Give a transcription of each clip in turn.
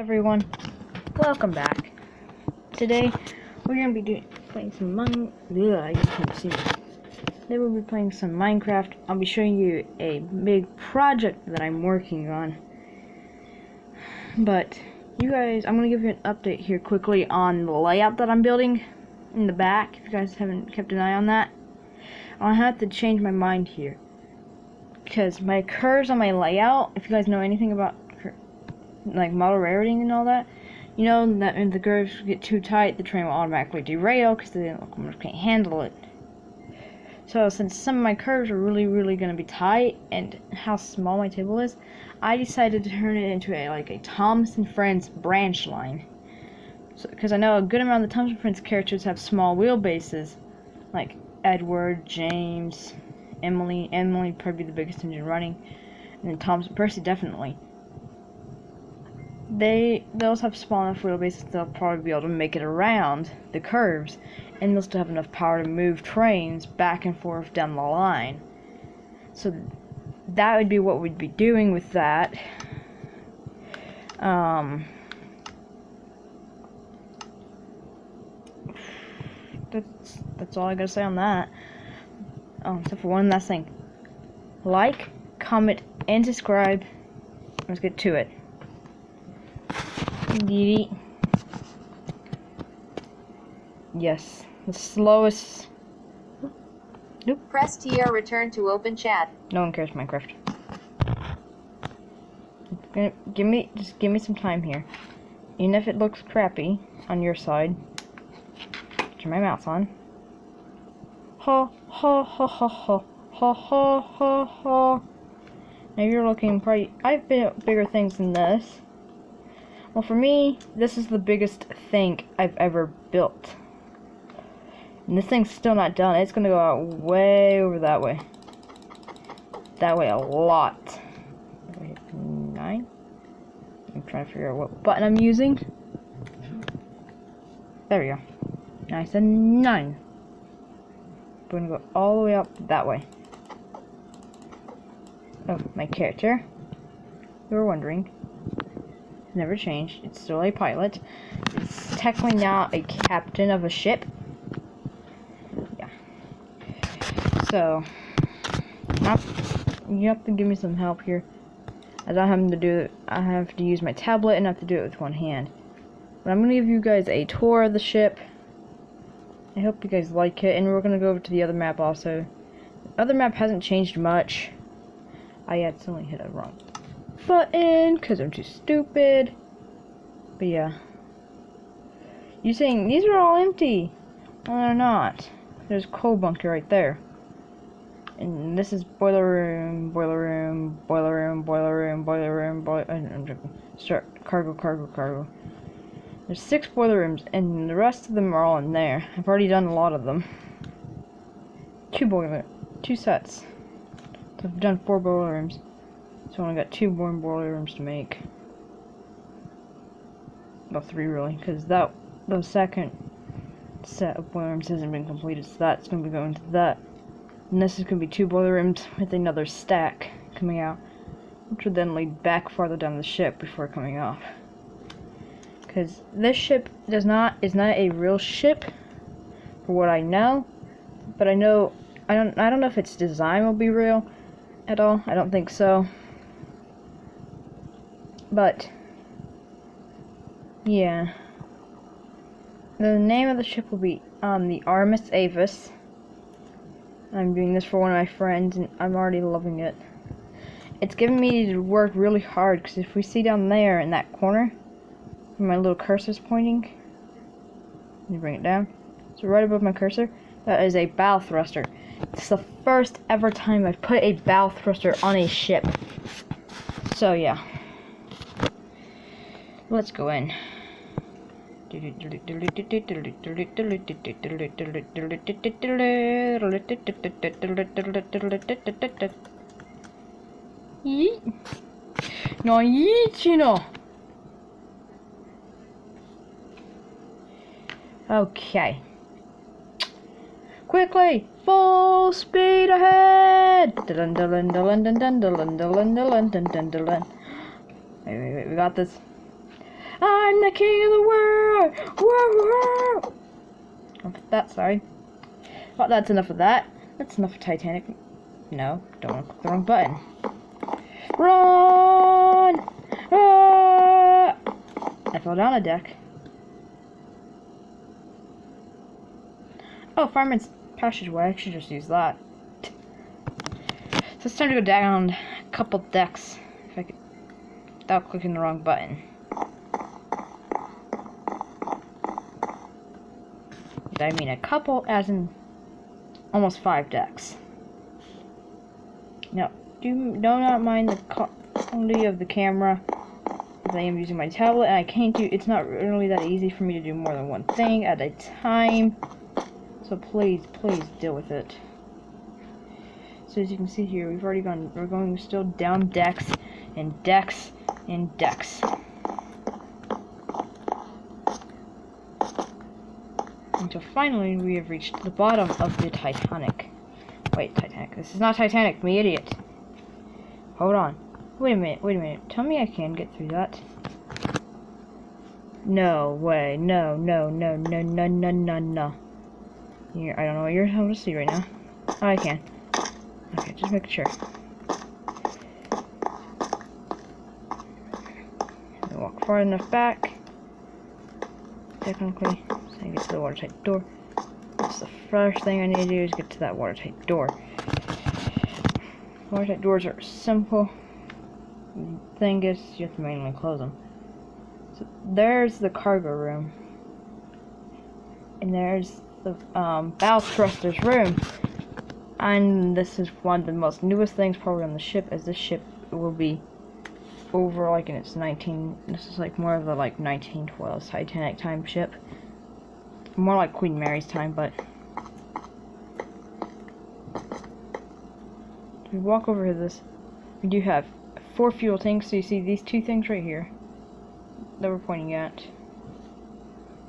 Everyone, welcome back. Today we're gonna be playing some I just can't see me. Today we'll be playing some Minecraft. I'll be showing you a big project that I'm working on. But you guys, I'm gonna give you an update here quickly on the layout that I'm building in the back. If you guys haven't kept an eye on that, I'll have to change my mind here because my curves on my layout. If you guys know anything about like model rating and all that, you know that if the curves get too tight, the train will automatically derail because the locomotive can't handle it. So since some of my curves are really going to be tight and how small my table is, I decided to turn it into a Thomas & Friends branch line. So because I know a good amount of the Thomas & Friends characters have small wheelbases, like Edward, James, Emily probably the biggest engine running, and then Thomas and Percy definitely. They'll have small enough wheelbases they'll probably be able to make it around the curves, and they'll still have enough power to move trains back and forth down the line. So that would be what we'd be doing with that. That's all I gotta say on that. Except for one last thing. Like, comment, and subscribe. Let's get to it. Yes, the slowest. Nope. Press T or return to open chat. No one cares Minecraft. Just give me some time here. Even if it looks crappy on your side. Turn my mouse on. Ha ha ha ha ha ha ha ha ha. Now you're looking pretty. I've built bigger things than this. Well, for me, this is the biggest thing I've ever built. And this thing's still not done. It's gonna go out way over that way. That way a lot. 9? I'm trying to figure out what button I'm using. There we go. Now I said 9. We're gonna go all the way up that way. Oh, my character. You were wondering. Never changed. It's still a pilot. It's technically now a captain of a ship. Yeah. So, you have to give me some help here, as I have to use my tablet and I have to do it with one hand. But I'm gonna give you guys a tour of the ship. I hope you guys like it, and we're gonna go over to the other map also. The other map hasn't changed much. I accidentally hit a wrong button because I'm too stupid. But yeah, you saying these are all empty? Well, they're not. There's a coal bunker right there, and this is boiler room, boiler room, boiler room, boiler room, boiler room, I'm joking. Start cargo. There's 6 boiler rooms, and the rest of them are all in there. I've already done a lot of them. 2 sets. So I've done 4 boiler rooms. So I only got 2 more boiler rooms to make. Well, 3 really, because the second set of boiler rooms hasn't been completed, so that's going to be going to that. And this is going to be 2 boiler rooms with another stack coming out, which would then lead back farther down the ship before coming off. Because this ship is not a real ship, for what I know. But I don't know if its design will be real at all. I don't think so. But yeah, the name of the ship will be the Artemis Avis. I'm doing this for one of my friends, and I'm already loving it. It's giving me to work really hard, because if we see down there in that corner, where my little cursor's pointing, let me bring it down. So right above my cursor, that is a bow thruster. It's the first ever time I've put a bow thruster on a ship. So yeah. Let's go in. No, you know. Okay. Quickly, full speed ahead. Wait, we got this. I'm the king of the world! Whoa, whoa. I'll put that side. Well, that's enough of that. That's enough of Titanic. No, don't want to click the wrong button. Run! Ah! I fell down a deck. Oh, Fireman's Passageway. I should just use that. So it's time to go down a couple decks. If I could, without clicking the wrong button. I mean a couple, as in almost 5 decks. Now, do not mind the quality of the camera, as I am using my tablet, and I can't do. It's not really that easy for me to do more than one thing at a time. So please deal with it. So as you can see here, we've already gone. We're going still down decks and decks and decks. Until finally we have reached the bottom of the Titanic. Wait, Titanic. This is not Titanic, me idiot. Hold on. Wait a minute. Tell me I can get through that. No way. No. Here, I don't know what you're able to see right now. Oh, I can. Okay, just making sure. Walk far enough back. Technically. I get to the watertight door. That's the first thing I need to do is get to that watertight door. Watertight doors are simple. The thing is, you have to manually close them. So there's the cargo room. And there's the bow thruster's room. And this is one of the most newest things probably on the ship, as this ship will be over like in its this is like more of the like 1912 Titanic time ship. More like Queen Mary's time, but if we walk over to this, we do have 4 fuel tanks. So you see these 2 things right here that we're pointing at.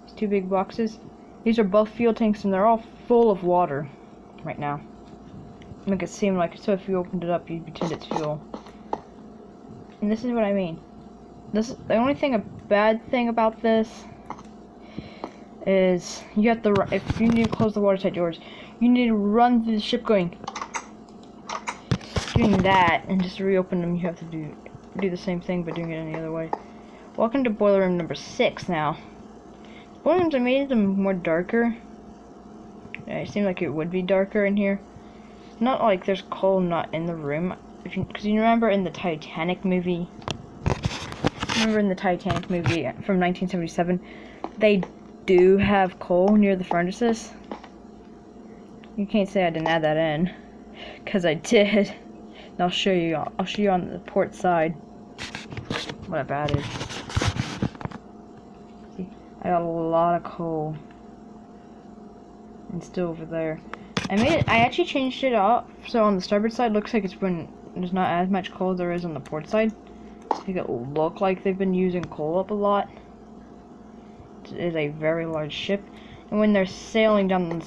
These 2 big boxes. These are both fuel tanks, and they're all full of water right now. Make it seem like, so if you opened it up, you'd pretend it's fuel. And this is what I mean. This, the only thing, a bad thing about this is you have to, if you need to close the watertight doors, you need to run through the ship doing that, and just to reopen them you have to do the same thing but doing it any other way. Welcome to boiler room number 6 now. Boiler rooms, I made them more darker. Yeah, it seemed like it would be darker in here. Not like there's coal not in the room. Because you remember in the Titanic movie, from 1977, they do have coal near the furnaces. You can't say I didn't add that in, because I did. And I'll show you on the port side what I've added. See, I got a lot of coal, and still over there. I actually changed it up so on the starboard side looks like there's not as much coal as there is on the port side. To make it look like they've been using coal up a lot. It is a very large ship, and when they're sailing down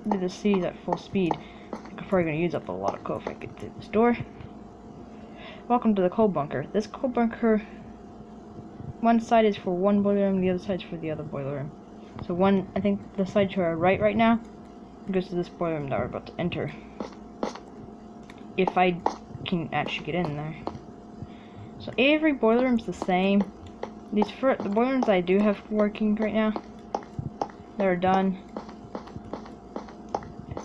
the seas at full speed, I'm probably going to use up a lot of coal if I get through this door. Welcome to the coal bunker. This coal bunker, one side is for one boiler room, the other side is for the other boiler room. So I think the side to our right now goes to this boiler room that we're about to enter. If I can actually get in there. So every boiler room's the same. The boiler rooms I do have working right now, they're done.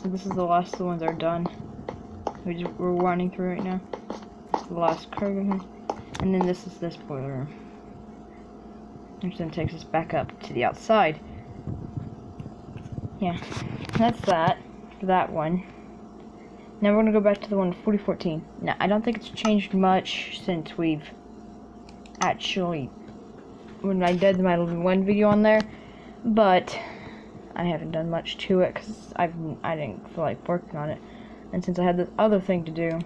So this is the last of the ones that are done. We're running through right now. This is the last cargo room. And then this is this boiler room. Which then takes us back up to the outside. Yeah, that's that for that one. Now we're going to go back to the one 4014. Now, I don't think it's changed much since we've actually, when I did my one video on there, but I haven't done much to it because I didn't feel like working on it. And since I had this other thing to do,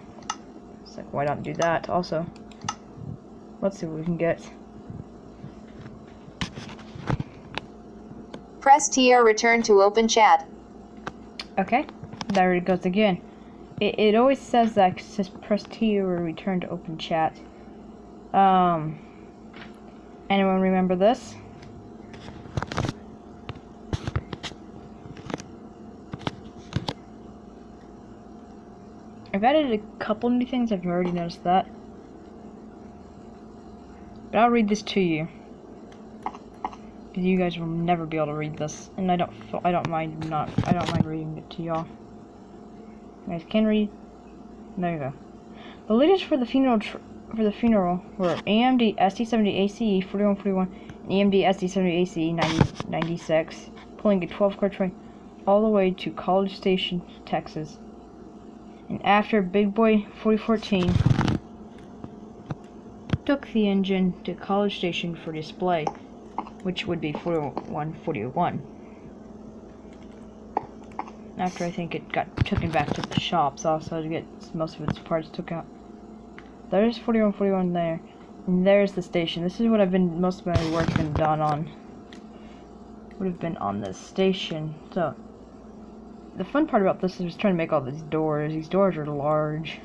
it's like, why not do that also? Let's see what we can get. Press T or return to open chat. Okay, there it goes again. It always says that, it says press T or return to open chat. Anyone remember this? I've added a couple new things. I've already noticed that. But I'll read this to you. Because you guys will never be able to read this. And I don't mind reading it to y'all. You guys can read. There you go. The leaders for the funeral were AMD SD70 ACE 4141 and AMD SD70 ACE 9096, pulling a 12-car train all the way to College Station, Texas. And after Big Boy 4014 took the engine to College Station for display, which would be 4141. After I think it got taken back to the shops also to get most of its parts took out. There's 4141 there. And there's the station. This is what most of my work's been done on. Would have been on this station. So the fun part about this is trying to make all these doors. These doors are large.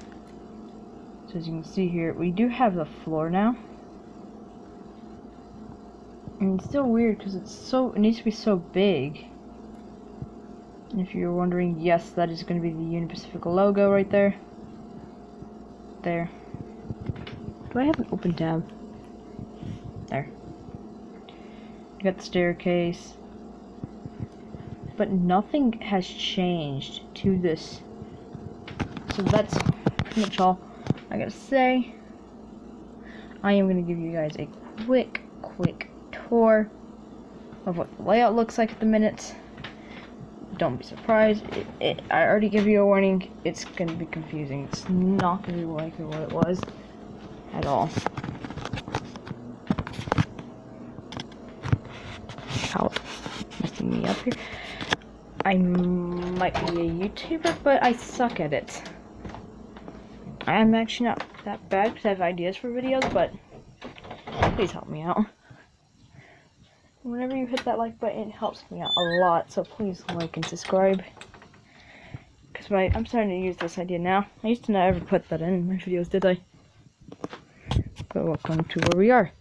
So as you can see here, we do have the floor now. And it's still weird because it needs to be so big. And if you're wondering, yes, that is going to be the Union Pacific logo right there. There. Do I have an open tab? There. You got the staircase. But nothing has changed to this. So that's pretty much all I gotta say. I am going to give you guys a quick tour of what the layout looks like at the minute. Don't be surprised. I already give you a warning. It's going to be confusing. It's not going to be like what it was at all. How messing me up here. I might be a YouTuber, but I suck at it. I am actually not that bad because I have ideas for videos, but please help me out. Whenever you hit that like button, it helps me out a lot, so please like and subscribe. Because I'm starting to use this idea now. I used to not ever put that in my videos, did I? But welcome to where we are.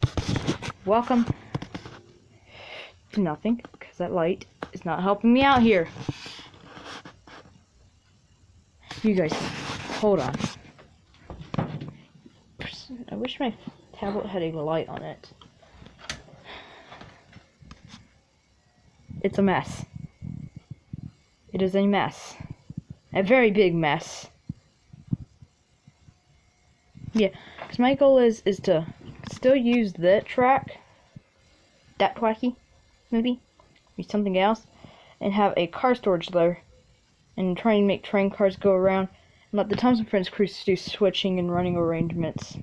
Welcome to nothing, because that light is not helping me out here. You guys, hold on. I wish my tablet had a light on it. It's a mess. It is a mess. A very big mess. Yeah, because my goal is to still use that track, that Twacky, maybe something else, and have a car storage there, and try and make train cars go around, and let the Thompson Friends crews do switching and running arrangements.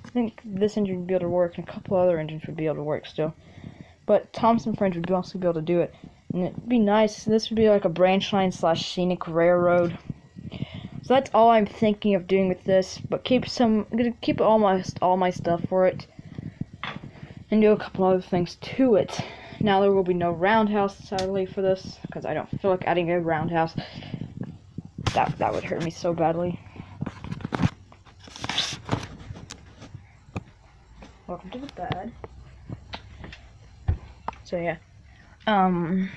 I think this engine would be able to work, and a couple other engines would be able to work still. But Thompson Friends would also be able to do it. And it'd be nice. This would be like a branch line / scenic railroad. So that's all I'm thinking of doing with this. But I'm gonna keep almost all my stuff for it. And do a couple other things to it. Now there will be no roundhouse sadly for this. Because I don't feel like adding a roundhouse. That would hurt me so badly. Welcome to the bed. So yeah, I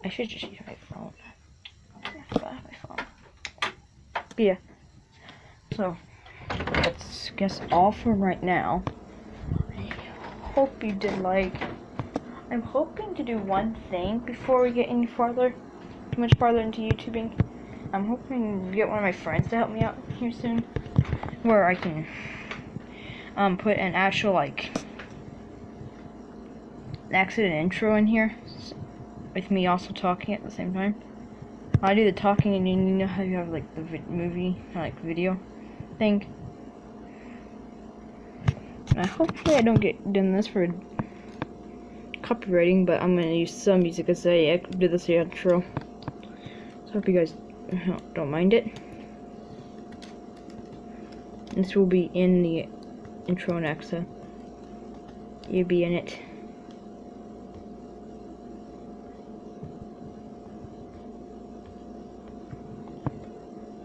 should just use my phone. I forgot my phone. But yeah, so that's all for right now. I hope you did like. I'm hoping to do one thing before we get too much farther into YouTubing. I'm hoping to get one of my friends to help me out here soon, where I can put an actual accident intro in here with me also talking at the same time. I do the talking, and you know how you have the movie video thing. And hopefully I don't get done this for copywriting, but I'm gonna use some music as I do this intro. So hope you guys don't mind it. This will be in the intro next, so you'll be in it.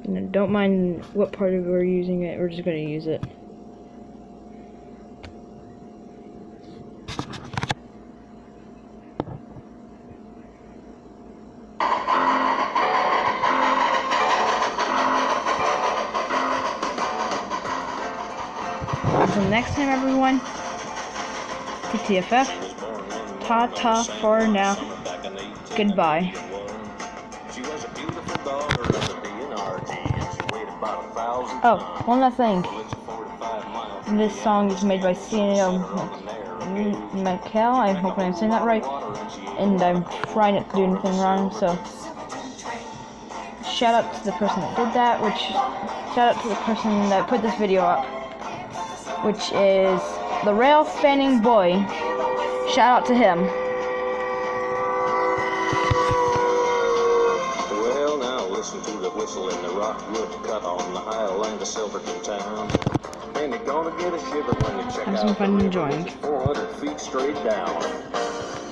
And don't mind what part of we're using it, we're just going to use it. until next time, everyone. TTFF. Ta-ta for now. Goodbye. Oh, one last thing. This song is made by CNL Michael. I hope I'm saying that right. And I'm trying not to do anything wrong, so shout out to the person that did that, shout out to the person that put this video up, which is the Rail Fanning Boy. Shout out to him. Well, now listen to the whistle in the rockwood cut on the highland of Silverton town. And you're gonna get a shiver when you check Have out some fun the enjoying. river. 400 feet straight down.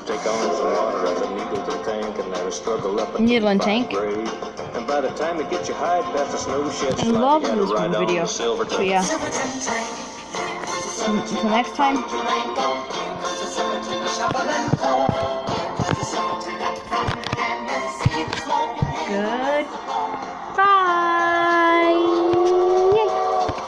Take on some water at the Needleton tank and then struggle up a Needleton 25 tank. grade. And by the time you get your hide past the snow shed I slide, love you gotta this ride on video. the Silverton. So yeah. Until next time.